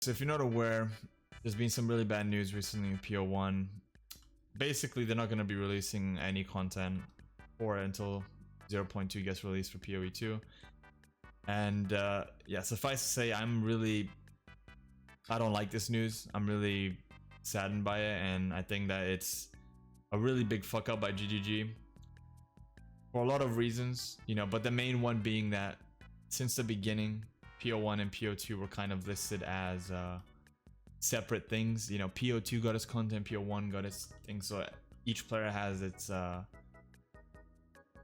So if you're not aware, there's been some really bad news recently in PO1. Basically, they're not going to be releasing any content for it until 0.2 gets released for PoE2. And yeah, suffice to say, I don't like this news. I'm really saddened by it, and I think that it's a really big fuck up by GGG for a lot of reasons, you know, but the main one being that since the beginning, PO1 and PO2 were kind of listed as separate things. You know, PO2 got its content, PO1 got its thing, so each player has its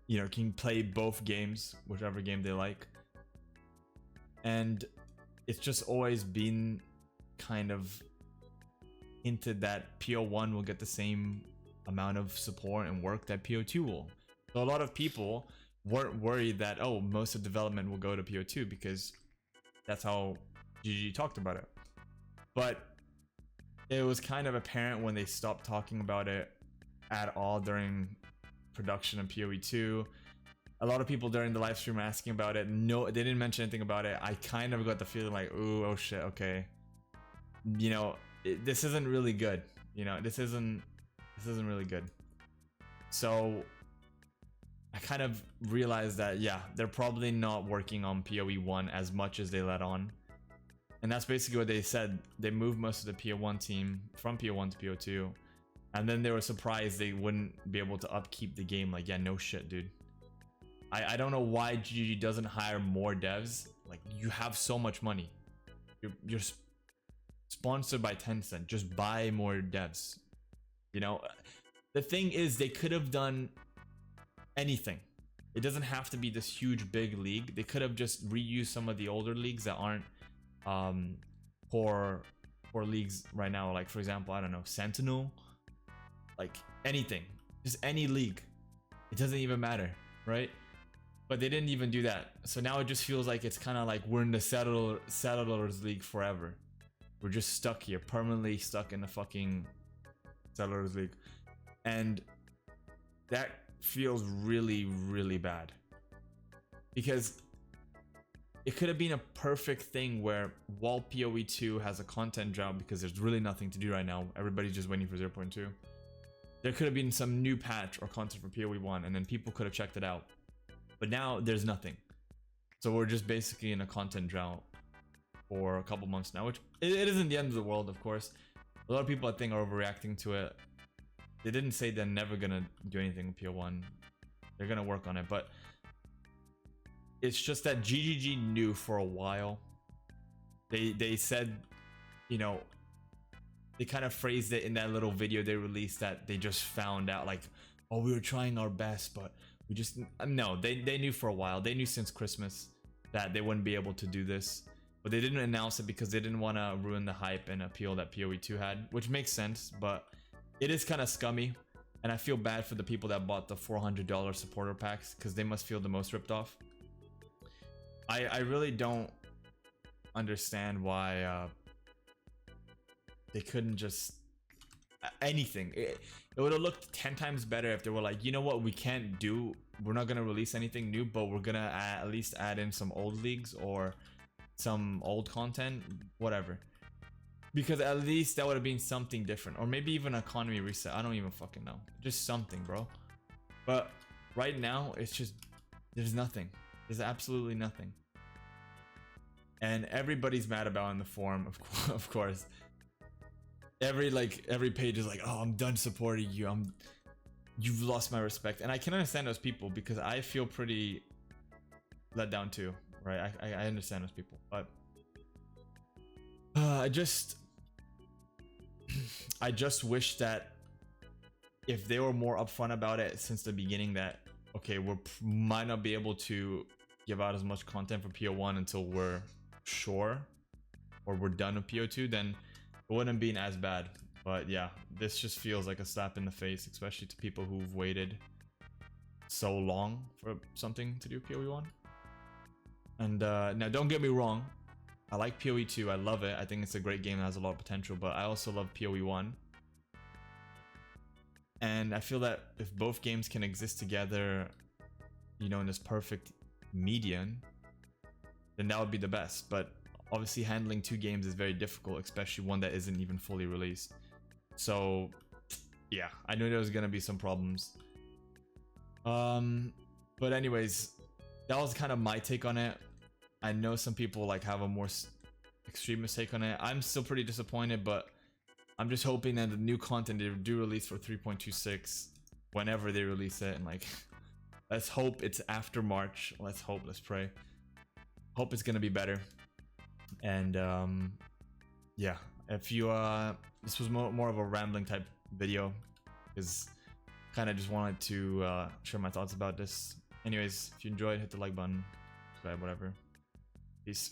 you know, can play both games, whichever game they like. And it's just always been kind of hinted that PO1 will get the same amount of support and work that PO2 will. So a lot of people weren't worried that, oh, most of development will go to PO2 because that's how GG talked about it. But it was kind of apparent when they stopped talking about it at all during production of PoE2. A lot of people during the live stream were asking about it. No, they didn't mention anything about it. I kind of got the feeling like, ooh, oh shit, okay. You know, this isn't really good. You know, this isn't really good. So I kind of realized that, yeah, they're probably not working on PoE1 as much as they let on. And that's basically what they said. They moved most of the PO1 team from PO1 to PO2. And then they were surprised they wouldn't be able to upkeep the game. Like, yeah, no shit, dude. I don't know why GG doesn't hire more devs. Like, you have so much money. You're sponsored by Tencent. Just buy more devs. You know, the thing is, they could have done anything. It doesn't have to be this huge big league. They could have just reused some of the older leagues that aren't for leagues right now. Like, for example, I don't know, Sentinel. Like, anything, just any league. It doesn't even matter, right? But they didn't even do that. So now it just feels like it's kind of like we're in the Settlers League forever. We're just stuck here, permanently stuck in the fucking Settlers League. And that feels really, really bad. Because it could have been a perfect thing where while PoE2 has a content drought because there's really nothing to do right now, everybody's just waiting for 0.2. There could have been some new patch or content for PoE1 and then people could have checked it out. But now there's nothing. So we're just basically in a content drought for a couple months now, which it isn't the end of the world, of course. A lot of people, I think, are overreacting to it. They didn't say they're never gonna do anything with PO1. They're gonna work on it, but it's just that GGG knew for a while. They said, you know, they kind of phrased it in that little video they released that they just found out, like, oh, we were trying our best, but we just, no, they knew for a while. They knew since Christmas that they wouldn't be able to do this, but they didn't announce it because they didn't want to ruin the hype and appeal that PoE2 had, which makes sense, but it is kind of scummy. And I feel bad for the people that bought the $400 supporter packs because they must feel the most ripped off. I really don't understand why they couldn't just anything. It would have looked 10 times better if they were like, you know what, we're not gonna release anything new, but we're gonna at least add in some old leagues or some old content, whatever. Because at least that would have been something different, or maybe even economy reset. I don't even fucking know, just something, bro. But right now it's just, there's nothing. There's absolutely nothing. And everybody's mad about it in the forum, of course. Every page is like, oh, I'm done supporting you. You've lost my respect. And I can understand those people because I feel pretty let down too, right? I understand those people, but I just wish that if they were more upfront about it since the beginning, that okay, we might not be able to give out as much content for PO1 until we're sure or we're done with PO2, then it wouldn't have been as bad. But yeah, this just feels like a slap in the face, especially to people who've waited so long for something to do PoE1. And now don't get me wrong, I like PoE2, I love it. I think it's a great game that has a lot of potential, but I also love PoE1. And I feel that if both games can exist together, you know, in this perfect median, then that would be the best. But obviously handling 2 games is very difficult, especially one that isn't even fully released. So yeah, I knew there was gonna be some problems. But anyways, that was kind of my take on it. I know some people like have a more extremist take on it. I'm still pretty disappointed, but I'm just hoping that the new content they do release for 3.26, whenever they release it, and like, let's hope it's after March. Let's hope, let's pray. Hope it's gonna be better. And yeah, if you this was more of a rambling type video, because kind of just wanted to share my thoughts about this. Anyways, if you enjoyed, hit the like button, subscribe, whatever. Peace.